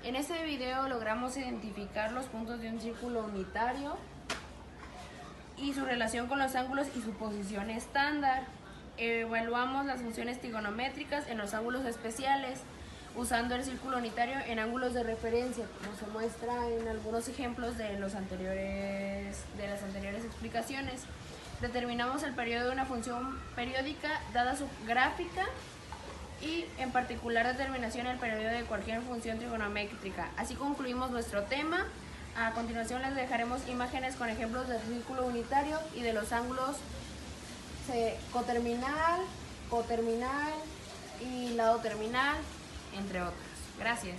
En este video logramos identificar los puntos de un círculo unitario y su relación con los ángulos y su posición estándar. Evaluamos las funciones trigonométricas en los ángulos especiales usando el círculo unitario en ángulos de referencia, como se muestra en algunos ejemplos de las anteriores explicaciones. Determinamos el periodo de una función periódica dada su gráfica y en particular determinación del periodo de cualquier función trigonométrica. Así concluimos nuestro tema. A continuación les dejaremos imágenes con ejemplos del círculo unitario y de los ángulos coterminal, coterminal y lado terminal, entre otros. Gracias.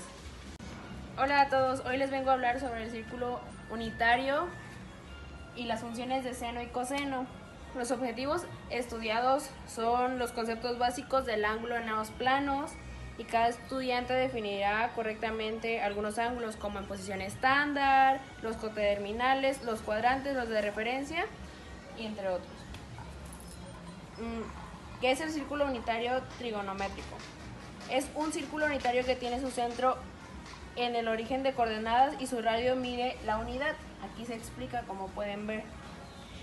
Hola a todos, hoy les vengo a hablar sobre el círculo unitario y las funciones de seno y coseno. Los objetivos estudiados son los conceptos básicos del ángulo en ambos planos y cada estudiante definirá correctamente algunos ángulos como en posición estándar, los coterminales, los cuadrantes, los de referencia y entre otros. ¿Qué es el círculo unitario trigonométrico? Es un círculo unitario que tiene su centro en el origen de coordenadas y su radio mide la unidad. Aquí se explica, como pueden ver.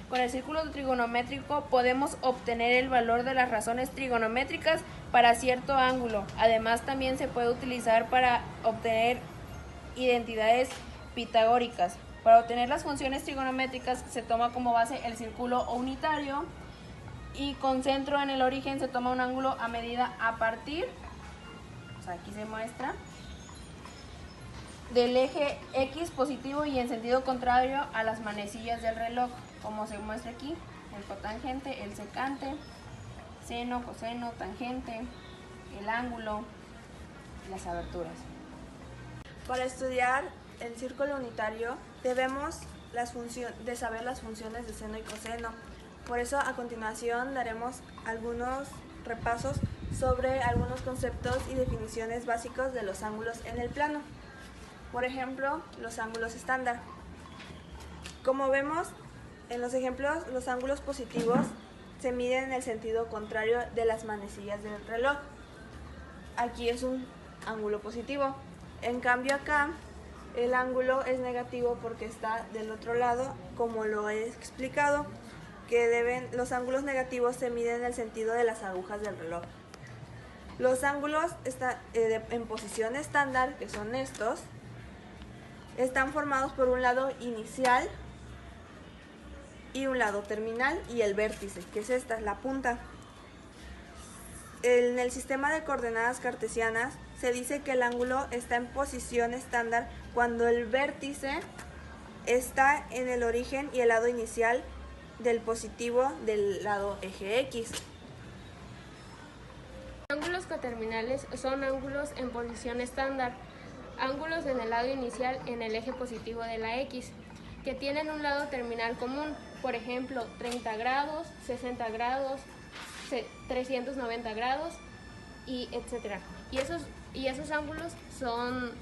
Con el círculo trigonométrico podemos obtener el valor de las razones trigonométricas para cierto ángulo. Además, también se puede utilizar para obtener identidades pitagóricas. Para obtener las funciones trigonométricas se toma como base el círculo unitario y con centro en el origen se toma un ángulo a medida a partir, aquí se muestra, del eje X positivo y en sentido contrario a las manecillas del reloj, como se muestra aquí, el cotangente, el secante, seno, coseno, tangente, el ángulo, las aberturas. Para estudiar el círculo unitario debemos de saber las funciones de seno y coseno. Por eso a continuación daremos algunos repasos sobre algunos conceptos y definiciones básicos de los ángulos en el plano. Por ejemplo, los ángulos estándar. Como vemos en los ejemplos, los ángulos positivos se miden en el sentido contrario de las manecillas del reloj. Aquí es un ángulo positivo. En cambio acá el ángulo es negativo porque está del otro lado, como lo he explicado, que los ángulos negativos se miden en el sentido de las agujas del reloj. Los ángulos en posición estándar, que son estos, están formados por un lado inicial y un lado terminal y el vértice, que es esta, la punta. En el sistema de coordenadas cartesianas se dice que el ángulo está en posición estándar cuando el vértice está en el origen y el lado inicial del positivo del lado eje X. Ángulos coterminales son ángulos en posición estándar, ángulos en el lado inicial en el eje positivo de la X, que tienen un lado terminal común, por ejemplo, 30 grados, 60 grados, 390 grados, y etc. Y esos ángulos son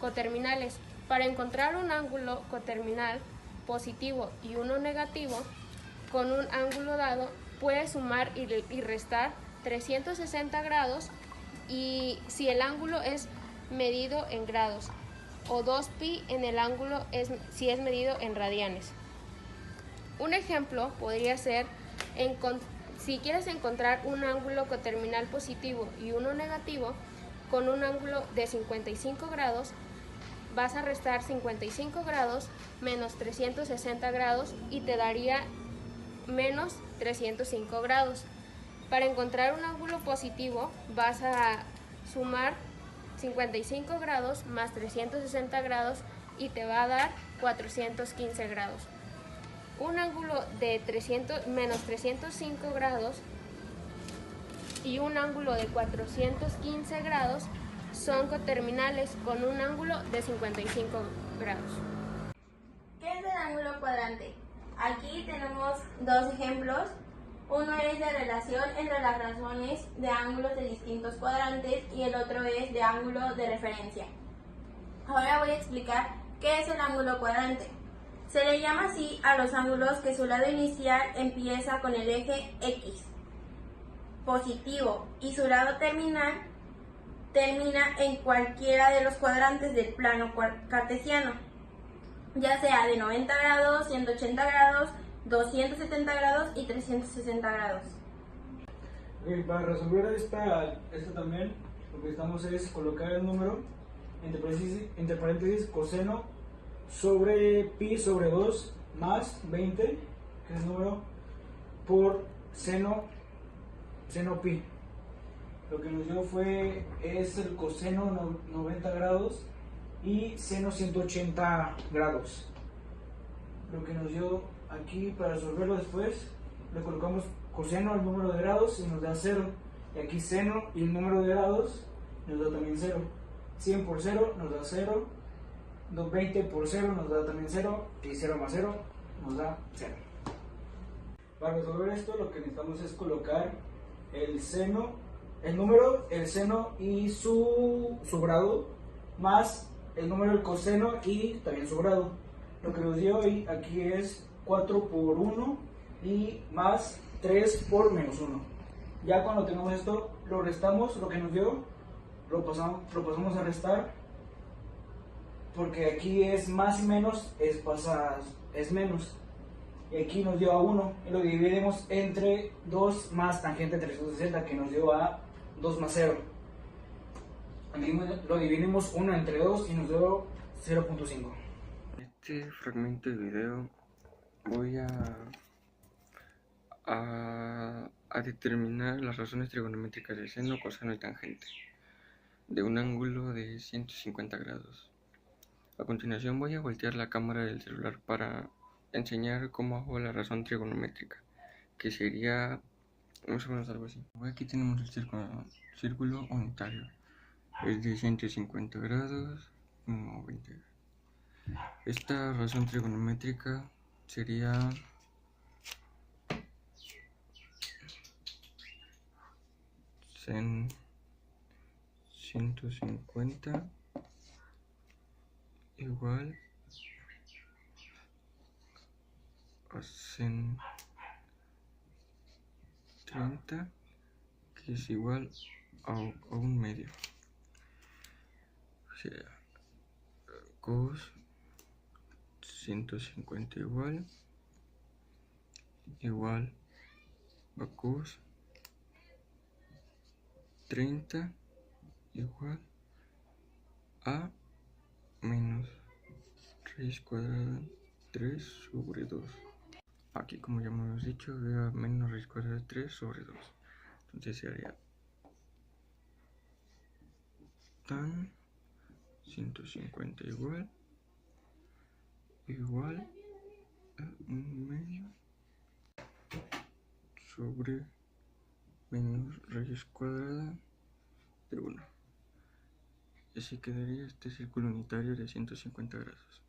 coterminales. Para encontrar un ángulo coterminal positivo y uno negativo, con un ángulo dado, puedes sumar y restar 360 grados y si el ángulo es medido en grados, o 2pi en el ángulo si es medido en radianes. Un ejemplo podría ser, si quieres encontrar un ángulo coterminal positivo y uno negativo, con un ángulo de 55 grados, vas a restar 55 grados menos 360 grados y te daría menos 305 grados. Para encontrar un ángulo positivo vas a sumar 55 grados más 360 grados y te va a dar 415 grados. Un ángulo de menos 305 grados y un ángulo de 415 grados son coterminales con un ángulo de 55 grados. ¿Qué es el ángulo cuadrante? Aquí tenemos dos ejemplos. Uno es de relación entre las razones de ángulos de distintos cuadrantes y el otro es de ángulo de referencia. Ahora voy a explicar qué es el ángulo cuadrante. Se le llama así a los ángulos que su lado inicial empieza con el eje X positivo y su lado terminal termina en cualquiera de los cuadrantes del plano cartesiano, ya sea de 90 grados, 180 grados, 270 grados y 360 grados. Para resolver esta también, lo que necesitamos es colocar el número entre paréntesis coseno sobre pi sobre 2 más 20, que es el número, por seno pi. Lo que nos dio es el coseno 90 grados y seno 180 grados. Lo que nos dio aquí, para resolverlo después, le colocamos coseno al número de grados y nos da 0. Y aquí seno y el número de grados nos da también 0. 100 por 0 nos da 0. 20 por 0 nos da también 0. Y 0 más 0 nos da 0. Para resolver esto, lo que necesitamos es colocar el número, el seno y su grado, más el número del coseno y también su grado. Lo que nos dio aquí es 4 por 1 y más 3 por menos 1. Ya cuando tenemos esto, lo restamos, lo que nos dio, lo pasamos a restar, porque aquí es más y menos, es menos. Y aquí nos dio a 1 y lo dividimos entre 2 más tangente 360, que nos dio a 2 más 0. Lo dividimos 1 entre 2 y nos dio 0.5. En este fragmento de video voy a determinar las razones trigonométricas de seno, coseno y tangente de un ángulo de 150 grados. A continuación voy a voltear la cámara del celular para enseñar cómo hago la razón trigonométrica, que sería más o menos algo así. Aquí tenemos el círculo unitario, es de 150 grados, 20. Esta razón trigonométrica sería sen 150 igual a sen 30, que es igual a un medio. O sea, cos 150 igual a cos 30 igual a menos raíz cuadrada 3 sobre 2. Aquí, como ya hemos dicho, veo menos raíz cuadrada de 3 sobre 2. Entonces sería tan 150 igual a un medio sobre menos raíz cuadrada de 1. Así quedaría este círculo unitario de 150 grados.